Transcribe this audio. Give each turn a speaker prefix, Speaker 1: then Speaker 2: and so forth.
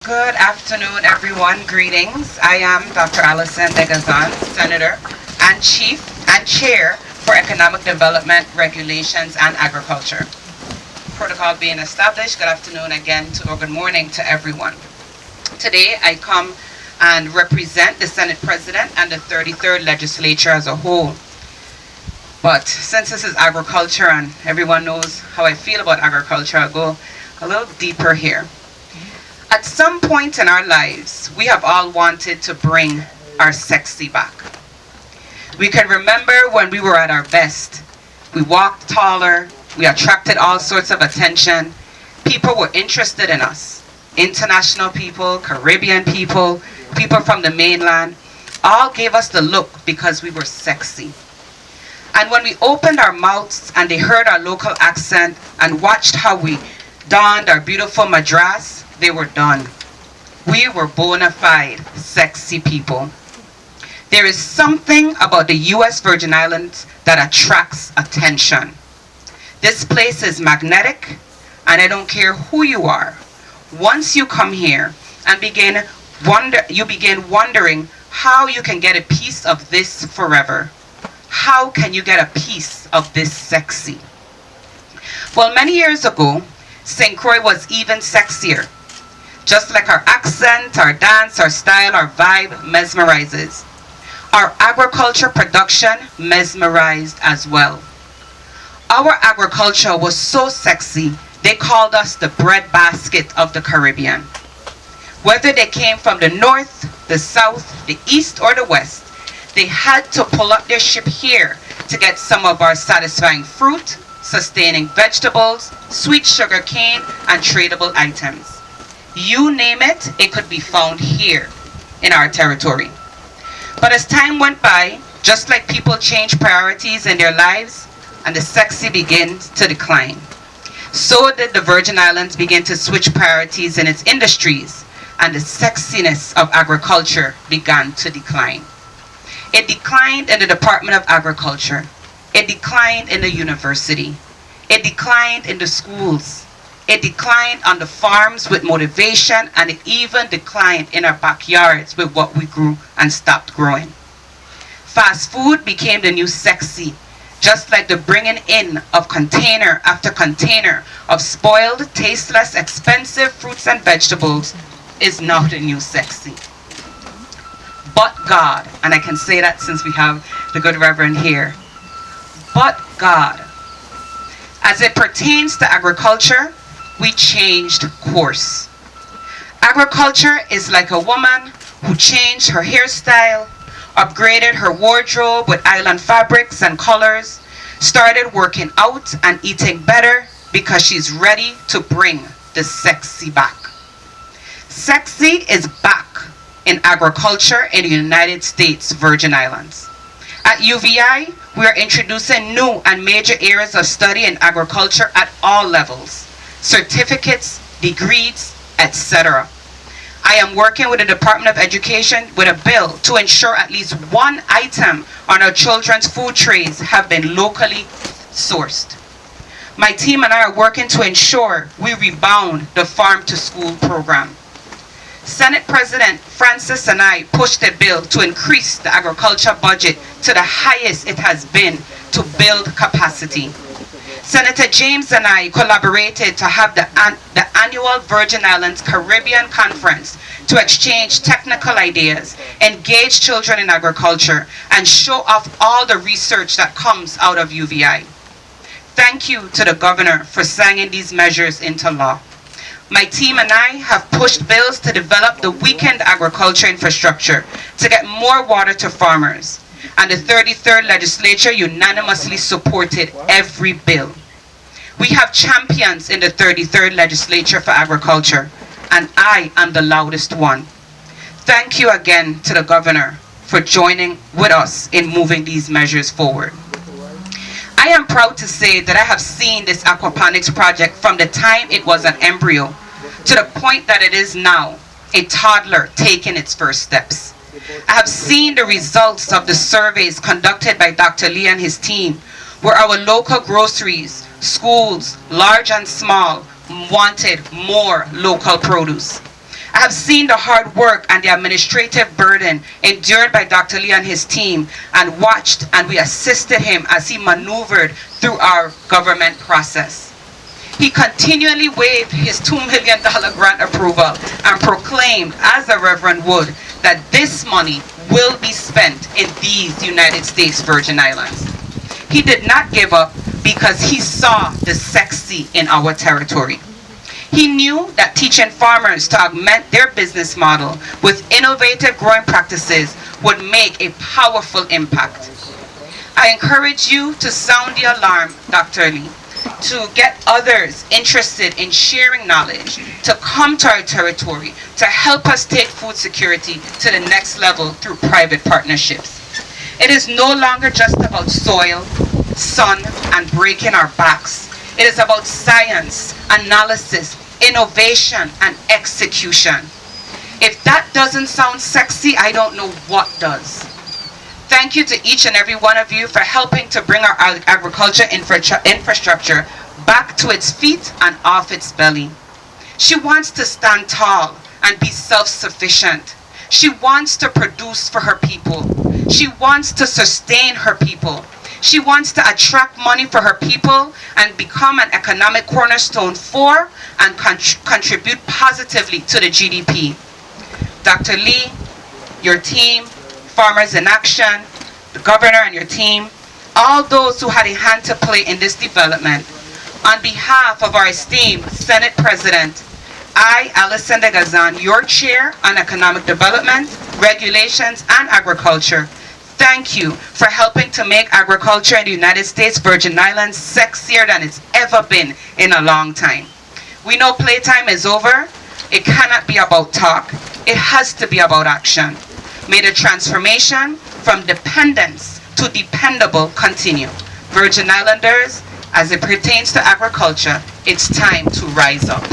Speaker 1: Good afternoon, everyone. Greetings. I am Dr. Allison DeGazon, Senator and Chief and Chair for Economic Development, Regulations, and Agriculture. Protocol being established, good afternoon again or good morning to everyone. Today, I come and represent the Senate President and the 33rd Legislature as a whole. But since this is agriculture and everyone knows how I feel about agriculture, I'll go a little deeper here. At some point in our lives, we have all wanted to bring our sexy back. We can remember when we were at our best. We walked taller, we attracted all sorts of attention. People were interested in us. International people, Caribbean people, people from the mainland, all gave us the look because we were sexy. And when we opened our mouths and they heard our local accent and watched how we donned our beautiful madras, they were done. We were bona fide sexy people. There is something about the U.S. Virgin Islands that attracts attention. This place is magnetic, and I don't care who you are. Once you come here and you begin wondering how you can get a piece of this forever. How can you get a piece of this sexy? Well, many years ago, St. Croix was even sexier. Just like our accent, our dance, our style, our vibe mesmerizes. Our agriculture production mesmerized as well. Our agriculture was so sexy, they called us the breadbasket of the Caribbean. Whether they came from the north, the south, the east, or the west, they had to pull up their ship here to get some of our satisfying fruit, sustaining vegetables, sweet sugar cane, and tradable items. You name it, it could be found here in our territory. But as time went by, just like people change priorities in their lives and the sexy begins to decline, so did the Virgin Islands begin to switch priorities in its industries, and the sexiness of agriculture began to decline. It declined in the Department of Agriculture. It declined in the university. It declined in the schools. It declined on the farms with motivation, and it even declined in our backyards with what we grew and stopped growing. Fast food became the new sexy, just like the bringing in of container after container of spoiled, tasteless, expensive fruits and vegetables is now the new sexy. But God, and I can say that since we have the good Reverend here, but God, as it pertains to agriculture, we changed course. Agriculture is like a woman who changed her hairstyle, upgraded her wardrobe with island fabrics and colors, started working out and eating better because she's ready to bring the sexy back. Sexy is back in agriculture in the United States Virgin Islands. At UVI, we are introducing new and major areas of study in agriculture at all levels. Certificates, degrees, etc. I am working with the Department of Education with a bill to ensure at least one item on our children's food trays have been locally sourced. My team and I are working to ensure we rebound the Farm to School program. Senate President Francis and I pushed a bill to increase the agriculture budget to the highest it has been to build capacity. Senator James and I collaborated to have the annual Virgin Islands Caribbean Conference to exchange technical ideas, engage children in agriculture, and show off all the research that comes out of UVI. Thank you to the governor for signing these measures into law. My team and I have pushed bills to develop the weekend agriculture infrastructure to get more water to farmers. And the 33rd Legislature unanimously supported every bill. We have champions in the 33rd Legislature for agriculture, and I am the loudest one. Thank you again to the governor for joining with us in moving these measures forward. I am proud to say that I have seen this aquaponics project from the time it was an embryo to the point that it is now a toddler taking its first steps. I have seen the results of the surveys conducted by Dr. Lee and his team, where our local groceries, schools, large and small, wanted more local produce. I have seen the hard work and the administrative burden endured by Dr. Lee and his team, and watched and we assisted him as he maneuvered through our government process. He continually waived his $2 million grant approval and proclaimed, as the Reverend would, that this money will be spent in these United States Virgin Islands. He did not give up because he saw the sexy in our territory. He knew that teaching farmers to augment their business model with innovative growing practices would make a powerful impact. I encourage you to sound the alarm, Dr. Lee, to get others interested in sharing knowledge, to come to our territory, to help us take food security to the next level through private partnerships. It is no longer just about soil, sun, and breaking our backs. It is about science, analysis, innovation, and execution. If that doesn't sound sexy, I don't know what does. Thank you to each and every one of you for helping to bring our agriculture infrastructure back to its feet and off its belly. She wants to stand tall and be self-sufficient. She wants to produce for her people. She wants to sustain her people. She wants to attract money for her people and become an economic cornerstone for and contribute positively to the GDP. Dr. Lee, your team, Farmers in Action, the governor and your team, all those who had a hand to play in this development, on behalf of our esteemed Senate President, I, Allison DeGazon, your chair on economic development, regulations, and agriculture, thank you for helping to make agriculture in the United States Virgin Islands sexier than it's ever been in a long time. We know playtime is over. It cannot be about talk. It has to be about action. May the transformation from dependence to dependable continue. Virgin Islanders, as it pertains to agriculture, it's time to rise up.